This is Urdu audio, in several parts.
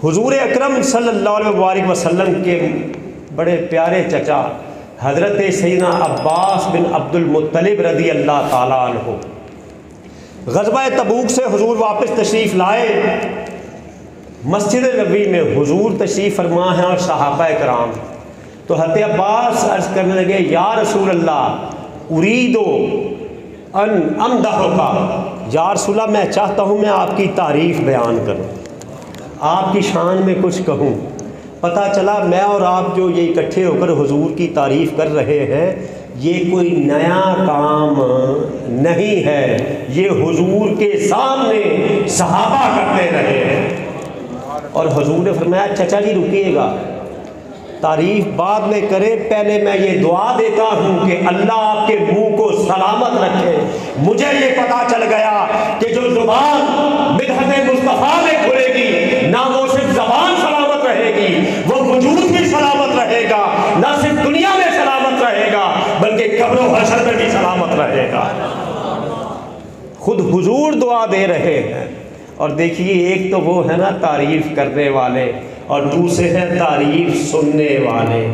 حضور اکرم صلی اللہ علیہ وسلم کے بڑے پیارے چچا حضرت سیدنا عباس بن عبد المطلب رضی اللہ تعالیٰ عنہ غزوہ تبوک سے حضور واپس تشریف لائے. مسجد نبوی میں حضور تشریف فرما ہیں اور صحابہ کرام. تو حضرت عباس عرض کرنے لگے یا رسول اللہ اریدو ان امدحکا، یا رسول اللہ میں چاہتا ہوں میں آپ کی تعریف بیان کروں، آپ کی شان میں کچھ کہوں. پتہ چلا میں اور آپ جو یہ اکٹھے ہو کر حضور کی تعریف کر رہے ہیں یہ کوئی نیا کام نہیں ہے، یہ حضور کے سامنے صحابہ کرتے رہے ہیں. اور حضور نے فرمایا چچا جی رکیے گا، تعریف بعد میں کرے، پہلے میں یہ دعا دیتا ہوں کہ اللہ آپ کے منہ کو سلامت رکھے. مجھے یہ پتا چل گیا کہ جو زبان مدحت مصطفیٰ میں کھلے گی نہ وہ صرف زبان سلامت رہے گی، وہ وجود بھی سلامت رہے گا، نہ صرف دنیا میں سلامت رہے گا بلکہ قبر و حشر میں بھی سلامت رہے گا. خود حضور دعا دے رہے ہیں. اور دیکھیے ایک تو وہ ہے نا تعریف کرنے والے اور دوسرے ہیں تعریف سننے والے.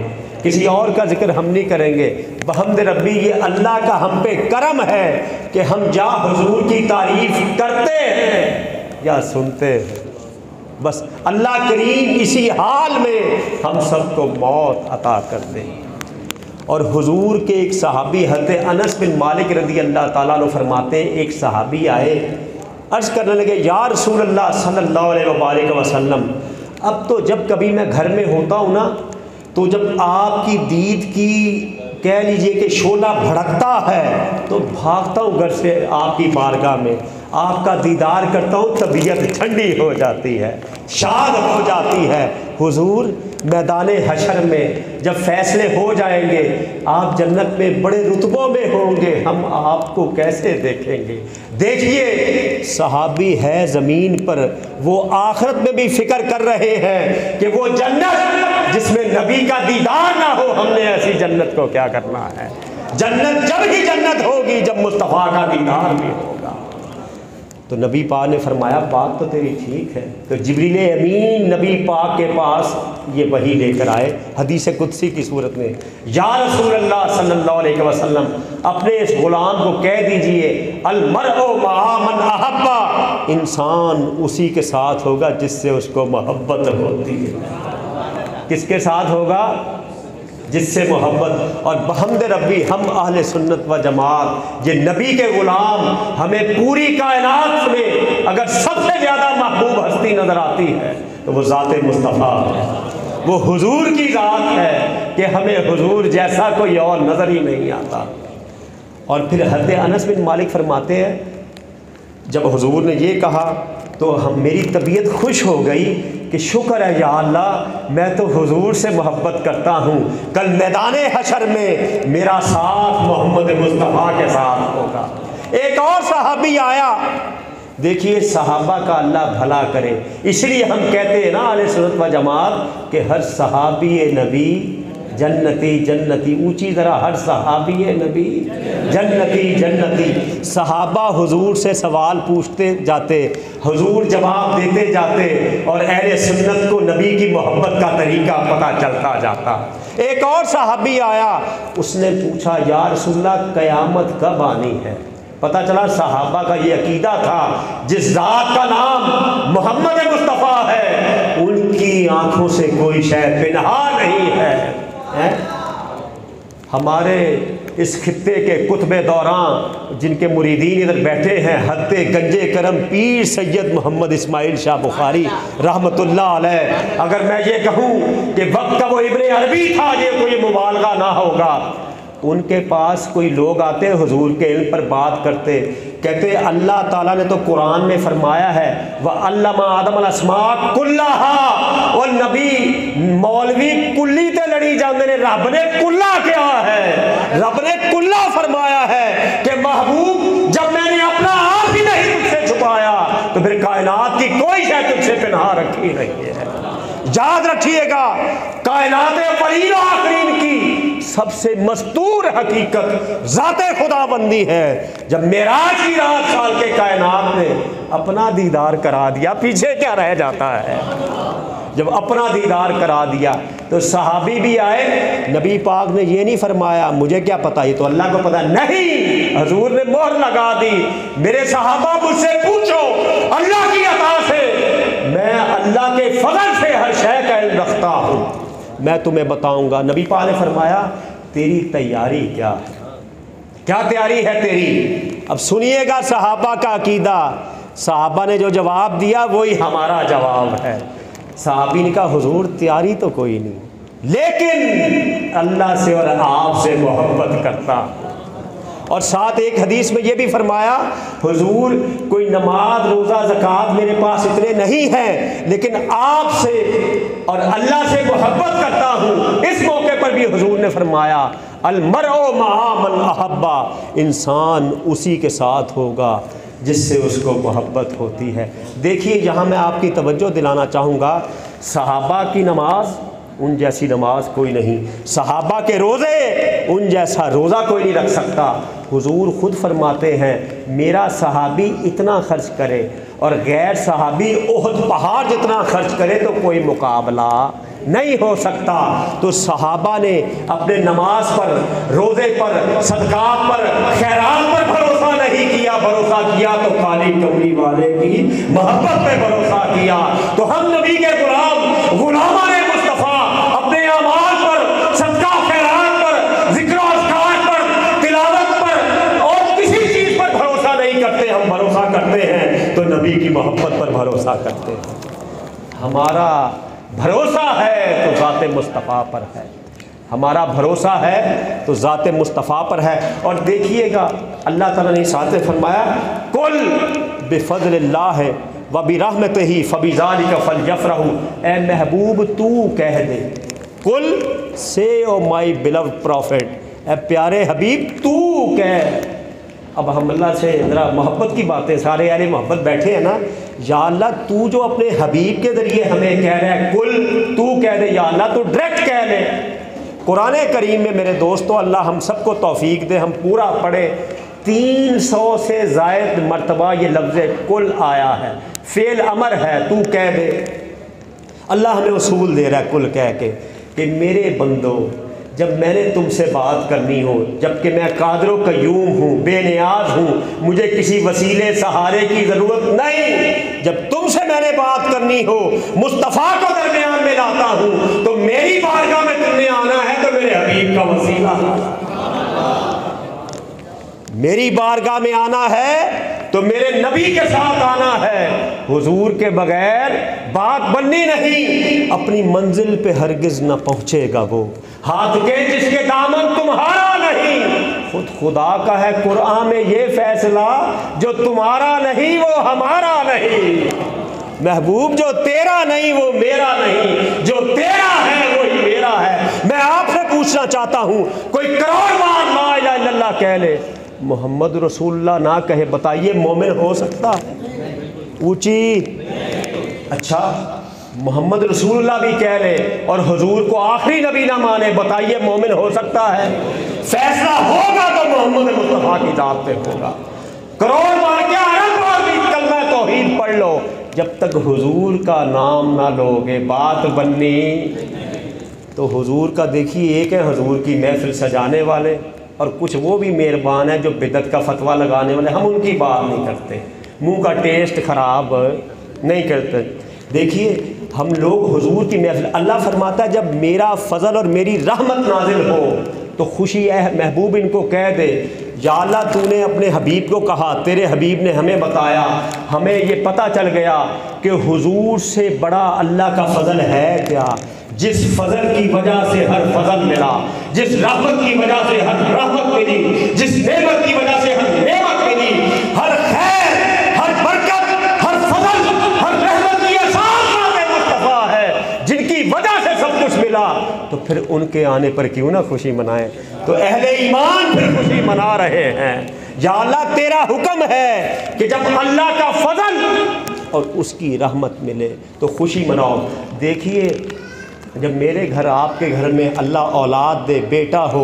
کسی اور کا ذکر ہم نہیں کریں گے. بحمد ربی یہ اللہ کا ہم پہ کرم ہے کہ ہم جا حضور کی تعریف کرتے ہیں یا سنتے ہیں. بس اللہ کریم اسی حال میں ہم سب کو موت عطا کر دے. اور حضور کے ایک صحابی حضرت انس بن مالک رضی اللہ تعالیٰ عنہ فرماتے ہیں ایک صحابی آئے عرض کرنے لگے یا رسول اللہ صلی اللہ علیہ وآلہ وسلم اب تو جب کبھی میں گھر میں ہوتا ہوں نا تو جب آپ کی دید کی کہہ لیجئے کہ شعلہ بھڑکتا ہے تو بھاگتا ہوں گھر سے آپ کی بارگاہ میں، آپ کا دیدار کرتا ہوں، طبیعت ٹھنڈی ہو جاتی ہے، شاد ہو جاتی ہے. حضور میدان حشر میں جب فیصلے ہو جائیں گے آپ جنت میں بڑے رتبوں میں ہوں گے، ہم آپ کو کیسے دیکھیں گے. دیکھیے صحابی ہے زمین پر، وہ آخرت میں بھی فکر کر رہے ہیں کہ وہ جنت جس میں نبی کا دیدار نہ ہو ہم نے ایسی جنت کو کیا کرنا ہے. جنت جب ہی جنت ہوگی جب مصطفیٰ کا دیدار بھی ہوگا. تو نبی پاک نے فرمایا بات تو تیری ٹھیک ہے. تو جبریل امین نبی پاک کے پاس یہ وحی لے کر آئے حدیث قدسی کی صورت میں، یا رسول اللہ صلی اللہ علیہ وسلم اپنے اس غلام کو کہہ دیجئے المرء مع من احبا، انسان اسی کے ساتھ ہوگا جس سے اس کو محبت ہوتی ہے. کس کے ساتھ ہوگا؟ جس سے محبت. اور بحمد ربی ہم اہل سنت و جماعت یہ نبی کے غلام، ہمیں پوری کائنات میں اگر سب سے زیادہ محبوب ہستی نظر آتی ہے تو وہ ذات مصطفیٰ ہے، وہ حضور کی ذات ہے کہ ہمیں حضور جیسا کوئی اور نظر ہی نہیں آتا. اور پھر حضرت انس بن مالک فرماتے ہیں جب حضور نے یہ کہا تو میری طبیعت خوش ہو گئی کہ شکر ہے یا اللہ میں تو حضور سے محبت کرتا ہوں، کل میدان حشر میں میرا ساتھ محمد مصطفیٰ کے ساتھ ہوگا. ایک اور صحابی آیا، دیکھیے صحابہ کا اللہ بھلا کرے، اس لیے ہم کہتے ہیں نا اہل سنت و جماعت کہ ہر صحابی نبی جنتی جنتی، اونچی ذرا، ہر صحابی نبی جنتی جنتی. صحابہ حضور سے سوال پوچھتے جاتے، حضور جواب دیتے جاتے اور اہل سنت کو نبی کی محبت کا طریقہ پتہ چلتا جاتا. ایک اور صحابی آیا، اس نے پوچھا یا رسول اللہ قیامت کب آنی ہے؟ پتہ چلا صحابہ کا یہ عقیدہ تھا جس ذات کا نام محمد مصطفیٰ ہے ان کی آنکھوں سے کوئی شے پنہا نہیں ہے. ہمارے اس خطے کے کتب دوران جن کے مریدین ادھر بیٹھے ہیں حضرت گنجے کرم پیر سید محمد اسماعیل شاہ بخاری رحمۃ اللہ علیہ، اگر میں یہ کہوں کہ وقت کا وہ ابن عربی تھا یہ کوئی مبالغہ نہ ہوگا. ان کے پاس کوئی لوگ آتے حضور کے علم پر بات کرتے، کہتے اللہ تعالیٰ نے تو قرآن میں فرمایا ہے وَعَلَّمَ آدَمَ الْأَسْمَاءَ كُلَّهَا، اور نبی مولوی کلی تے لڑی جاندے نے، رب نے کلا کیا ہے؟ رب نے کلا فرمایا ہے کہ محبوب جب میں نے اپنا آپ ہی نہیں تجھ سے چھپایا تو پھر کائنات کی کوئی شے تجھ سے پنہا رکھی نہیں ہے. یاد رکھیے گا کائنات اولین و آخرین کی سب سے مستور حقیقت ذات خدا بندی ہے. جب معراج کی رات سال کے کائنات نے اپنا دیدار کرا دیا پیچھے کیا رہ جاتا ہے؟ جب اپنا دیدار کرا دیا تو صحابی بھی آئے، نبی پاک نے یہ نہیں فرمایا مجھے کیا پتا، یہ تو اللہ کو پتا، نہیں، حضور نے مہر لگا دی، میرے صحابہ مجھ سے پوچھو، اللہ کی عطا سے، میں اللہ کے فضل سے ہر شے کا علم رکھتا ہوں، میں تمہیں بتاؤں گا۔ نبی پاک نے فرمایا تیری تیاری کیا ہے، کیا تیاری ہے تیری؟ اب سنیے گا صحابہ کا عقیدہ، صحابہ نے جو جواب دیا وہی ہمارا جواب ہے۔ صحابی نے کہا حضور تیاری تو کوئی نہیں، لیکن اللہ سے اور آپ سے محبت کرتا ہوں۔ اور ساتھ ایک حدیث میں یہ بھی فرمایا حضور کوئی نماز روزہ زکوٰۃ میرے پاس اتنے نہیں ہیں، لیکن آپ سے اور اللہ سے محبت کرتا ہوں۔ اس موقع پر بھی حضور نے فرمایا المرء مع من احبا، انسان اسی کے ساتھ ہوگا جس سے اس کو محبت ہوتی ہے۔ دیکھیے یہاں میں آپ کی توجہ دلانا چاہوں گا، صحابہ کی نماز ان جیسی نماز کوئی نہیں، صحابہ کے روزے ان جیسا روزہ کوئی نہیں رکھ سکتا۔ حضور خود فرماتے ہیں میرا صحابی اتنا خرچ کرے اور غیر صحابی احد پہاڑ جتنا خرچ کرے تو کوئی مقابلہ نہیں ہو سکتا۔ تو صحابہ نے اپنے نماز پر، روزے پر، صدقات پر، خیرات پر بھروسہ نہیں کیا، بھروسہ کیا تو کالی کملی والے کی محبت پہ بھروسہ کیا۔ تو ہم نبی کے غلامان مصطفیٰ اپنے اعمال پر، صدقہ خیرات پر، ذکر و اذکار پر، تلاوت پر اور کسی چیز پر بھروسہ نہیں کرتے، ہم بھروسہ کرتے ہیں تو نبی کی محبت پر بھروسہ کرتے ہیں۔ ہمارا بھروسہ ہے تو ذات مصطفیٰ پر ہے، ہمارا بھروسہ ہے تو ذات مصطفیٰ پر ہے۔ اور دیکھیے گا اللہ تعالیٰ نے ساتھ فرمایا قل بفضل اللہ وبرحمتہ فبذلک فلیفرحوا، اے محبوب تو کہہ دے، قل سے او مائی بیلوڈ پروفٹ، اے پیارے حبیب تو کہہ۔ اب ہم اللہ سے ذرا محبت کی باتیں، سارے اہل محبت بیٹھے ہیں نا، یا اللہ تو جو اپنے حبیب کے ذریعے ہمیں کہہ رہا ہے کل تو کہہ دے، یا اللہ تو ڈائریکٹ کہہ لے۔ قرآن کریم میں میرے دوستو اللہ ہم سب کو توفیق دے ہم پورا پڑھے، 300 سے زائد مرتبہ یہ لفظ کل آیا ہے، فعل امر ہے، تو کہہ دے۔ اللہ ہمیں اصول دے رہا ہے کل کہہ کے کہ میرے بندو جب میں نے تم سے بات کرنی ہو، جب کہ میں قادر و قیوم ہوں، بے نیاز ہوں، مجھے کسی وسیلے سہارے کی ضرورت نہیں، جب تم سے میں نے بات کرنی ہو مصطفیٰ کو درمیان میں لاتا ہوں تو میری بارگاہ میں تم نے آنا ہے تو میرے حبیب کا وسیلہ، میری بارگاہ میں آنا ہے تو میرے نبی کے ساتھ آنا ہے۔ حضور کے بغیر بات بننی نہیں، اپنی منزل پہ ہرگز نہ پہنچے گا وہ، ہاتھ کے جس کے دامن تمہارا نہیں، خود خدا کا ہے قرآن میں یہ فیصلہ، جو تمہارا نہیں وہ ہمارا نہیں، محبوب جو تیرا نہیں وہ میرا نہیں، جو تیرا ہے وہی میرا ہے۔ میں آپ سے پوچھنا چاہتا ہوں، کوئی کروڑ بار لا الہ الا اللہ کہہ لے، محمد رسول اللہ نہ کہے، بتائیے مومن ہو سکتا ہے؟ اونچی، اچھا محمد رسول اللہ بھی کہہ لے اور حضور کو آخری نبی نہ مانے، بتائیے مومن ہو سکتا ہے؟ فیصلہ ہوگا تو محمد مصطفیٰ کی ذات پہ ہوگا۔ کروڑ بار کیا ارب بار بھی کلمہ توحید پڑھ لو، جب تک حضور کا نام نہ لوگے بات بننی۔ تو حضور کا دیکھیے ایک ہے حضور کی محفل سجانے والے، اور کچھ وہ بھی مہربان ہیں جو بدعت کا فتویٰ لگانے والے، ہم ان کی بات نہیں کرتے، منہ کا ٹیسٹ خراب نہیں کرتے۔ دیکھیے ہم لوگ حضور کی محفل، اللہ فرماتا ہے جب میرا فضل اور میری رحمت نازل ہو تو خوشی ہے محبوب ان کو کہہ دے، یا اللہ تو نے اپنے حبیب کو کہا، تیرے حبیب نے ہمیں بتایا، ہمیں یہ پتہ چل گیا کہ حضور سے بڑا اللہ کا فضل ہے کیا، جس فضل کی وجہ سے ہر فضل ملا، جس رحمت کی وجہ سے ہر رحمت ملی، جس نعمت کی وجہ سے ہر نعمت ملی، ہر خیر، ہر برکت، ہر فضل، ہر رحمت کی اساس ذات مصطفیٰ ہے، جن کی وجہ سے سب کچھ ملا، تو پھر ان کے آنے پر کیوں نہ خوشی منائیں؟ تو اہل ایمان پھر خوشی منا رہے ہیں۔ یا اللہ تیرا حکم ہے کہ جب اللہ کا فضل اور اس کی رحمت ملے تو خوشی مناؤ۔ دیکھیے جب میرے گھر آپ کے گھر میں اللہ اولاد دے، بیٹا ہو،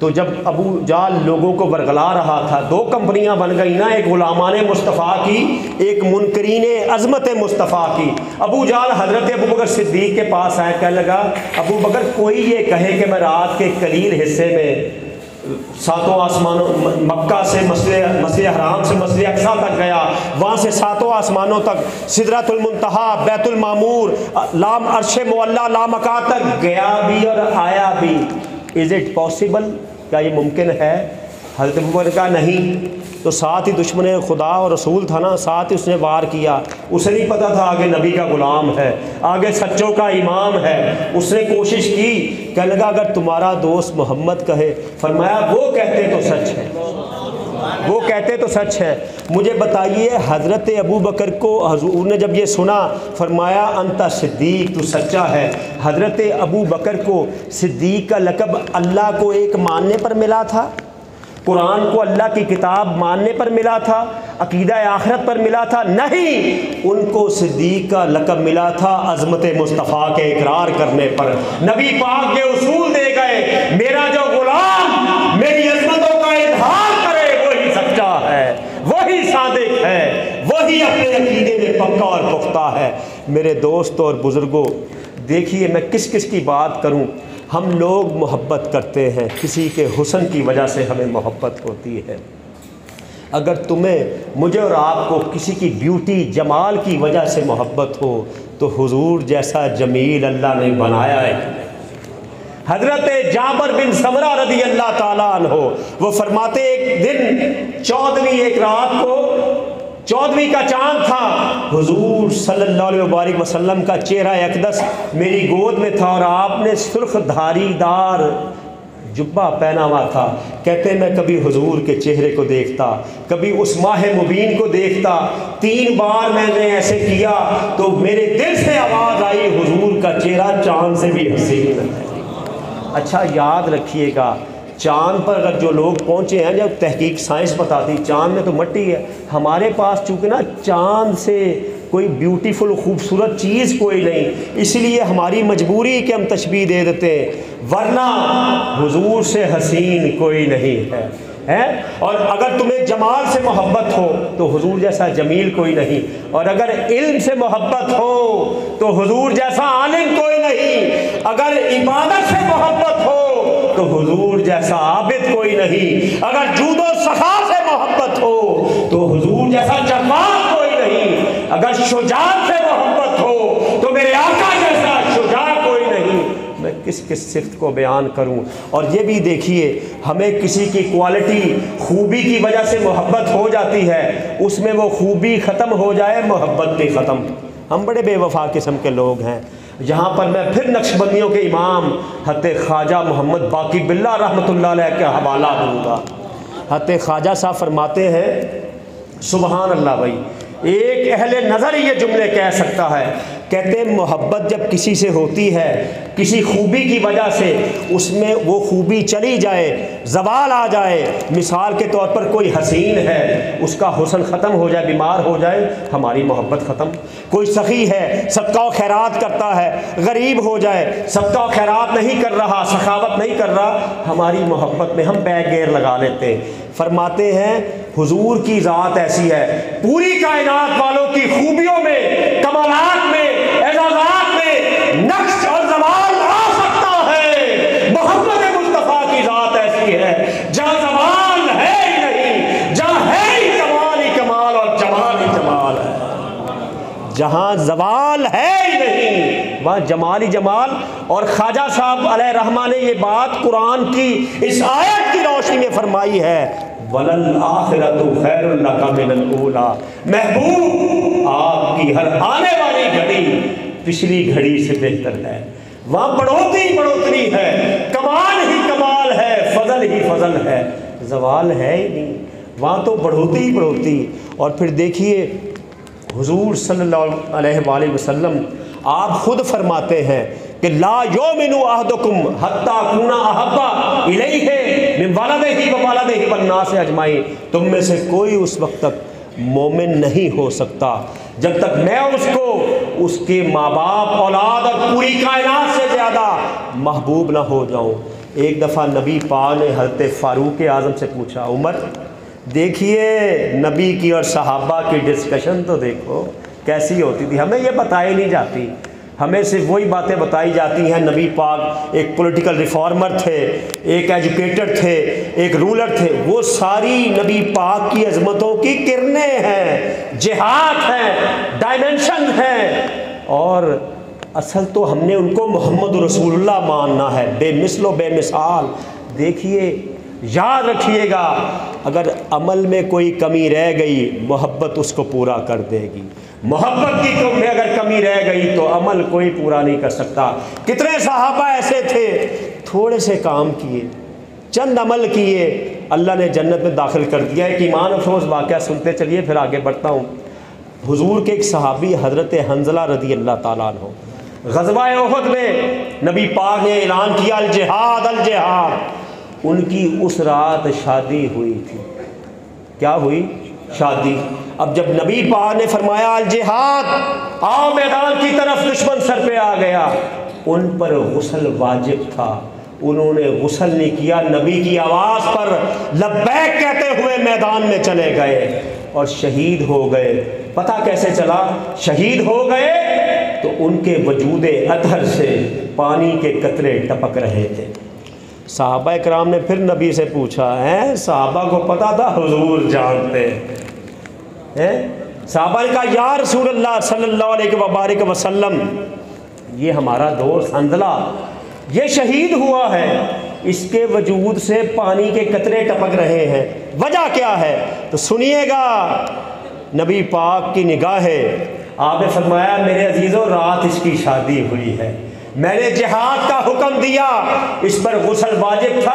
تو جب ابو جال لوگوں کو ورگلا رہا تھا، 2 کمپنیاں بن گئی نا، ایک غلامان مصطفیٰ کی، ایک منکرین عظمت مصطفیٰ کی۔ ابو جال حضرت ابو بکر صدیق کے پاس آئے، کہنے لگا ابو بکر کوئی یہ کہے کہ میں رات کے قلیل حصے میں 7 آسمانوں، مکہ سے مسجد حرام سے مسجد اقصیٰ تک گیا، وہاں سے 7 آسمانوں تک، سدرۃ المنتہا، بیت المعمور، لام عرش معلیٰ، لامکا تک گیا بھی اور آیا بھی۔ Is it possible? کیا یہ ممکن ہے؟ حضرت ابو بکر نے کہا نہیں۔ تو ساتھ ہی دشمن خدا اور رسول تھا نا، ساتھ ہی اس نے وار کیا۔ اسے نہیں پتہ تھا آگے نبی کا غلام ہے، آگے سچوں کا امام ہے۔ اس نے کوشش کی، کہنے لگا اگر تمہارا دوست محمد کہے، فرمایا وہ کہتے تو سچ ہے، وہ کہتے تو سچ ہے۔ مجھے بتائیے حضرت ابو بکر کو حضور نے جب یہ سنا، فرمایا انت صدیق، تو سچا ہے۔ حضرت ابو بکر کو صدیق کا لقب اللہ کو ایک ماننے پر ملا تھا، قرآن کو اللہ کی کتاب ماننے پر ملا تھا، عقیدہ آخرت پر ملا تھا؟ نہیں، ان کو صدیق کا لقب ملا تھا عظمت مصطفیٰ کے اقرار کرنے پر۔ نبی پاک کے اصول دے گئے، میرا جو غلام میری عظمتوں کا اظہار کرے وہی سچا ہے، وہی صادق ہے، وہی اپنے عقیدے میں پکا اور پختہ ہے۔ میرے دوستوں اور بزرگوں، دیکھیے میں کس کس کی بات کروں۔ ہم لوگ محبت کرتے ہیں، کسی کے حسن کی وجہ سے ہمیں محبت ہوتی ہے۔ اگر تمہیں، مجھے اور آپ کو کسی کی بیوٹی، جمال کی وجہ سے محبت ہو تو حضور جیسا جمیل اللہ نے بنایا ہے۔ حضرت جابر بن سمرہ رضی اللہ تعالیٰ عنہ وہ فرماتے ایک دن 14ویں ایک رات کو 14ویں کا چاند تھا، حضور صلی اللہ علیہ وآلہ وسلم کا چہرہ اقدس میری گود میں تھا اور آپ نے سرخ دھاری دار جبہ پہنا ہوا تھا۔ کہتے میں کبھی حضور کے چہرے کو دیکھتا، کبھی اس ماہ مبین کو دیکھتا، 3 بار میں نے ایسے کیا تو میرے دل سے آواز آئی حضور کا چہرہ چاند سے بھی حسین ہے۔ اچھا یاد رکھیے گا، چاند پر اگر جو لوگ پہنچے ہیں، جب تحقیق سائنس بتاتی چاند میں تو مٹی ہے، ہمارے پاس چونکہ نا چاند سے کوئی بیوٹیفل خوبصورت چیز کوئی نہیں، اس لیے ہماری مجبوری کہ ہم تشبیہ دے دیتے ہیں، ورنہ حضور سے حسین کوئی نہیں ہے۔ اور اگر تمہیں جمال سے محبت ہو تو حضور جیسا جمیل کوئی نہیں، اور اگر علم سے محبت ہو تو حضور جیسا عالم کوئی نہیں، اگر عبادت سے محبت ہو تو حضور جیسا عابد کوئی نہیں، اگر جود و سخا سے محبت ہو تو حضور جیسا جواد کوئی نہیں، اگر شجاعت سے محبت ہو تو میرے آقا جیسا شجاع کوئی نہیں۔ میں کس کس صفت کو بیان کروں؟ اور یہ بھی دیکھیے، ہمیں کسی کی کوالٹی، خوبی کی وجہ سے محبت ہو جاتی ہے، اس میں وہ خوبی ختم ہو جائے محبت بھی ختم۔ ہم بڑے بے وفا قسم کے لوگ ہیں۔ یہاں پر میں پھر نقشبندیوں کے امام حضرت خواجہ محمد باقی باللہ رحمۃ اللہ علیہ کے حوالہ دوں گا۔ حضرت خواجہ صاحب فرماتے ہیں، سبحان اللہ بھائی، ایک اہل نظر یہ جملے کہہ سکتا ہے، کہتے ہیں محبت جب کسی سے ہوتی ہے کسی خوبی کی وجہ سے، اس میں وہ خوبی چلی جائے، زوال آ جائے، مثال کے طور پر کوئی حسین ہے، اس کا حسن ختم ہو جائے، بیمار ہو جائے، ہماری محبت ختم۔ کوئی سخی ہے، صدقہ و خیرات کرتا ہے، غریب ہو جائے، صدقہ و خیرات نہیں کر رہا، سخاوت نہیں کر رہا، ہماری محبت میں ہم بیک گیئر لگا لیتے ہیں۔ فرماتے ہیں حضور کی ذات ایسی ہے، پوری کائنات والوں کی خوبیوں میں، کمالات میں، اعزازات میں نقش اور زوال آ سکتا ہے، محمد مصطفیٰ کی ذات ایسی ہے جہاں زوال ہے ہی نہیں، جہاں ہے ہی کمال ہی کمال اور جمال ہی جمال ہے، جہاں زوال ہے ہی نہیں وہاں جمال ہی جمال۔ اور خواجہ صاحب علیہ رحمہ نے یہ بات قرآن کی اس آیت کی روشنی میں فرمائی ہے، وَلَلْآخِرَةُ خَيْرٌ لَكَ مِنَ الْأُولَىٰ، محبوب آپ کی ہر آنے والی گھڑی پچھلی گھڑی سے بہتر ہے، وہاں بڑھوتری بڑھوتری ہے، کمال ہی کمال ہے، فضل ہی فضل ہے، زوال ہے ہی نہیں، وہاں تو بڑھوتری ہی بڑھوتری۔ اور پھر دیکھیے حضور صلی اللہ علیہ وآلہ وسلم آپ خود فرماتے ہیں کہ لا یؤمن احدکم حتی اکون احب الیہ من ولدہ ووالدہ والناس اجمعین، تم میں سے کوئی اس وقت تک مومن نہیں ہو سکتا جب تک میں اس کو اس کے ماں باپ، اولاد اور پوری کائنات سے زیادہ محبوب نہ ہو جاؤں۔ ایک دفعہ نبی پاک نے حضرت فاروق اعظم سے پوچھا، عمر دیکھیے نبی کی اور صحابہ کی ڈسکشن تو دیکھو کیسی ہوتی تھی، ہمیں یہ بتائی نہیں جاتی، ہمیں صرف وہی باتیں بتائی جاتی ہیں۔ نبی پاک ایک پولیٹیکل ریفارمر تھے، ایک ایجوکیٹر تھے، ایک رولر تھے، وہ ساری نبی پاک کی عظمتوں کی کرنیں ہیں، جہات ہیں، ڈائمنشن ہیں، اور اصل تو ہم نے ان کو محمد رسول اللہ ماننا ہے، بے مثل و بے مثال۔ دیکھیے یاد رکھیے گا، اگر عمل میں کوئی کمی رہ گئی محبت اس کو پورا کر دے گی، محبت کی میں اگر کمی رہ گئی تو عمل کوئی پورا نہیں کر سکتا۔ کتنے صحابہ ایسے تھے، تھوڑے سے کام کیے، چند عمل کیے، اللہ نے جنت میں داخل کر دیا۔ ایک ایمان افروز واقعہ سنتے چلیے پھر آگے بڑھتا ہوں۔ حضور کے ایک صحابی حضرت حنظلہ رضی اللہ تعالیٰ عنہ، غزوہ احد میں نبی پاک نے اعلان کیا الجہاد الجہاد، ان کی اس رات شادی ہوئی تھی۔ کیا ہوئی؟ شادی۔ اب جب نبی پاک نے فرمایا الجہاد، آؤ میدان کی طرف، دشمن سر پہ آ گیا، ان پر غسل واجب تھا، انہوں نے غسل نہیں کیا، نبی کی آواز پر لبیک کہتے ہوئے میدان میں چلے گئے اور شہید ہو گئے۔ پتہ کیسے چلا شہید ہو گئے؟ تو ان کے وجود اطہر سے پانی کے قطرے ٹپک رہے تھے۔ صحابہ کرام نے پھر نبی سے پوچھا، ہیں صحابہ کو پتا تھا حضور جانتے ہیں؟ صحابہ نے کہا یا رسول اللہ صلی اللہ علیہ وبارک وسلم، یہ ہمارا دوست حنظلہ یہ شہید ہوا ہے، اس کے وجود سے پانی کے قطرے ٹپک رہے ہیں، وجہ کیا ہے؟ تو سنیے گا نبی پاک کی نگاہیں، آپ نے فرمایا میرے عزیزوں رات اس کی شادی ہوئی ہے، میں نے جہاد کا حکم دیا، اس پر غسل واجب تھا،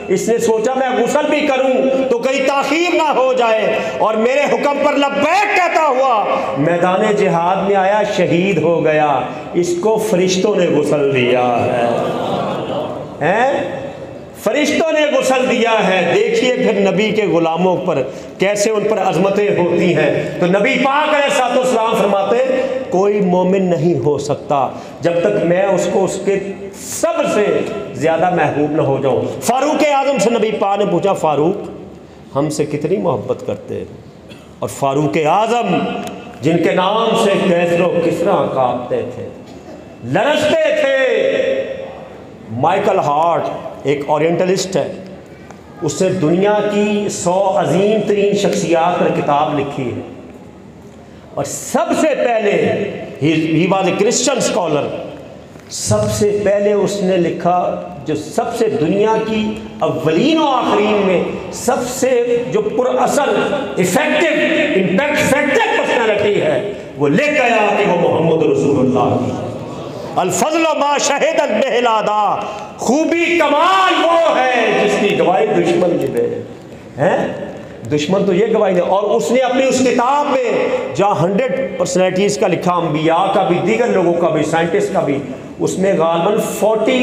اس نے سوچا میں غسل بھی کروں تو کہیں تاخیر نہ ہو جائے، اور میرے حکم پر لبیک کہتا ہوا میدان جہاد میں آیا، شہید ہو گیا، اس کو فرشتوں نے غسل دیا ہے، فرشتوں نے غسل دیا ہے۔ دیکھیے پھر نبی کے غلاموں پر کیسے ان پر عظمتیں ہوتی ہیں۔ تو نبی پاک علیہ الصلوۃ والسلام فرماتے کوئی مومن نہیں ہو سکتا جب تک میں اس کو اس کے سب سے زیادہ محبوب نہ ہو جاؤں۔ فاروق اعظم سے نبی پاک نے پوچھا فاروق ہم سے کتنی محبت کرتے ہیں؟ اور فاروق اعظم جن کے نام سے کیسر و کسریٰ کانپتے تھے، لرزتے تھے۔ مائیکل ہارٹ ایک اورینٹلسٹ ہے، اس نے دنیا کی 100 عظیم ترین شخصیات پر کتاب لکھی ہے، اور سب سے پہلے he was a Christian scholar, سب سے پہلے اس نے لکھا جو سب سے دنیا کی اولین و آخرین میں سب سے جو پر اثر افیکٹو امپیکٹ فیکٹر پرسنالٹی ہے، وہ لکھ گیا کہ وہ محمد رسول اللہ کی الفضل ما شہدت بہ الاعداء، خوبی کمال وہ ہے جس کی گواہی دشمن بھی دے ہیں، دشمن تو یہ گواہی دے۔ اور اس نے اپنی اس کتاب میں جہاں 100 پرسنالٹیز کا لکھا، انبیاء کا بھی، دیگر لوگوں کا بھی، سائنٹسٹ کا بھی، اس میں غالباً 40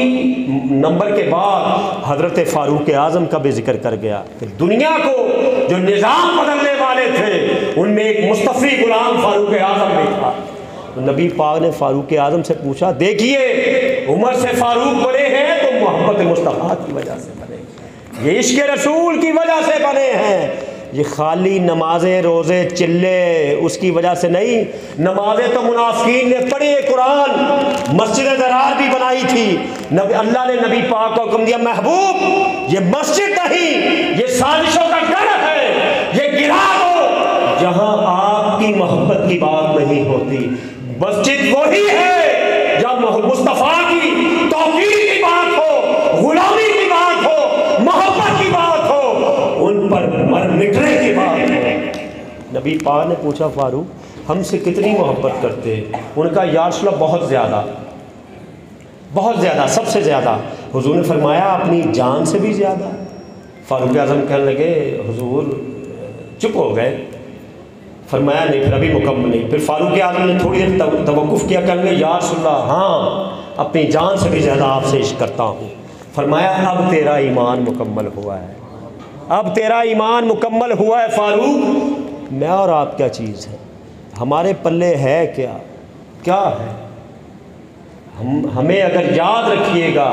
نمبر کے بعد حضرت فاروق اعظم کا بھی ذکر کر گیا کہ دنیا کو جو نظام بدلنے والے تھے ان میں ایک مصطفی غلام فاروق اعظم بھی تھا۔ تو نبی پاک نے فاروق اعظم سے پوچھا دیکھیے عمر سے فاروق بنے ہیں تو محبت مصطفیٰ کی وجہ سے بنے، یہ عشق رسول کی وجہ سے بنے ہیں، یہ خالی نمازیں روزے چلے اس کی وجہ سے نہیں۔ نمازیں تو منافقین نے پڑھی، قرآن مسجد ضرار بھی بنائی تھی، اللہ نے نبی پاک کو حکم دیا محبوب یہ مسجد نہیں، یہ سازشوں کا گھر ہے، یہ گرا دو جہاں آپ کی محبت کی بات نہیں ہوتی۔ مسجد وہی ہے جہاں مصطفیٰ کی توقیر کی بات ہو، غلامی کی بات ہو، محبت کی بات ہو، ان پر مٹنے کی بات ہو۔ نبی پاک نے پوچھا فاروق ہم سے کتنی محبت کرتے ہیں؟ ان کا یا رسول اللہ بہت زیادہ، بہت زیادہ، سب سے زیادہ۔ حضور نے فرمایا اپنی جان سے بھی زیادہ۔ فاروق اعظم کہنے لگے حضور، چپ ہو گئے، فرمایا نہیں پھر ابھی مکمل نہیں۔ پھر فاروق اعظم نے تھوڑی دیر توقف کیا، کہنے لگے یا رسول اللہ ہاں اپنی جان سے بھی زیادہ آپ سے عشق کرتا ہوں۔ فرمایا اب تیرا ایمان مکمل ہوا ہے، اب تیرا ایمان مکمل ہوا ہے فاروق، میں اور آپ کیا چیز ہے، ہمارے پلے ہے کیا، کیا ہے؟ ہمیں اگر یاد رکھیے گا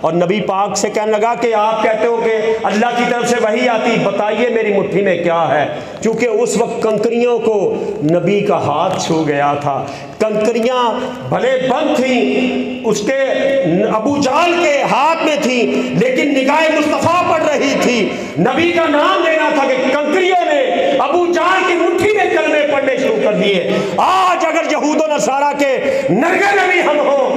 اور نبی پاک سے کہنے لگا کہ آپ کہتے ہو کہ اللہ کی طرف سے وحی آتی، بتائیے میری مٹھی میں کیا ہے، کیونکہ اس وقت کنکریوں کو نبی کا ہاتھ چھو گیا تھا۔ کنکریاں بھلے بند تھیں، اس کے ابو جہل کے ہاتھ میں تھیں، لیکن نگاہ مصطفیٰ پڑ رہی تھی۔ نبی کا نام لینا تھا کہ کنکریوں نے ابو جہل کی مٹھی میں کلمے پڑھنے شروع کر دیے۔ آج اگر یہود و نصارہ کے نرگے نبی ہم ہوں،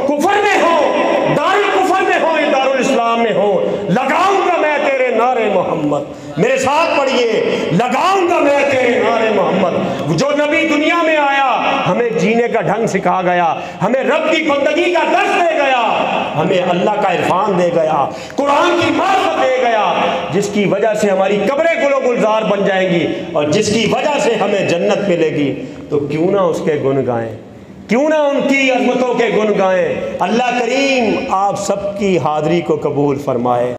کفر میں ہوں، دار الکفر میں ہوں یا دار الاسلام میں ہوں، لگاؤں گا میں تیرے نعرے محمد، میرے ساتھ پڑھیے، لگاؤں گا میں تیرے نعرے محمد۔ جو نبی دنیا میں آیا ہمیں جینے کا ڈھنگ سکھا گیا، ہمیں رب کی بندگی کا درس دے گیا، ہمیں اللہ کا عرفان دے گیا، قرآن کی معرفت دے گیا، جس کی وجہ سے ہماری قبریں گل و گلزار بن جائیں گی اور جس کی وجہ سے ہمیں جنت ملے گی۔ تو کیوں نہ اس کے گن گائیں، کیوں نہ ان کی عظمتوں کے گن گائیں۔ اللہ کریم آپ سب کی حاضری کو قبول فرمائے۔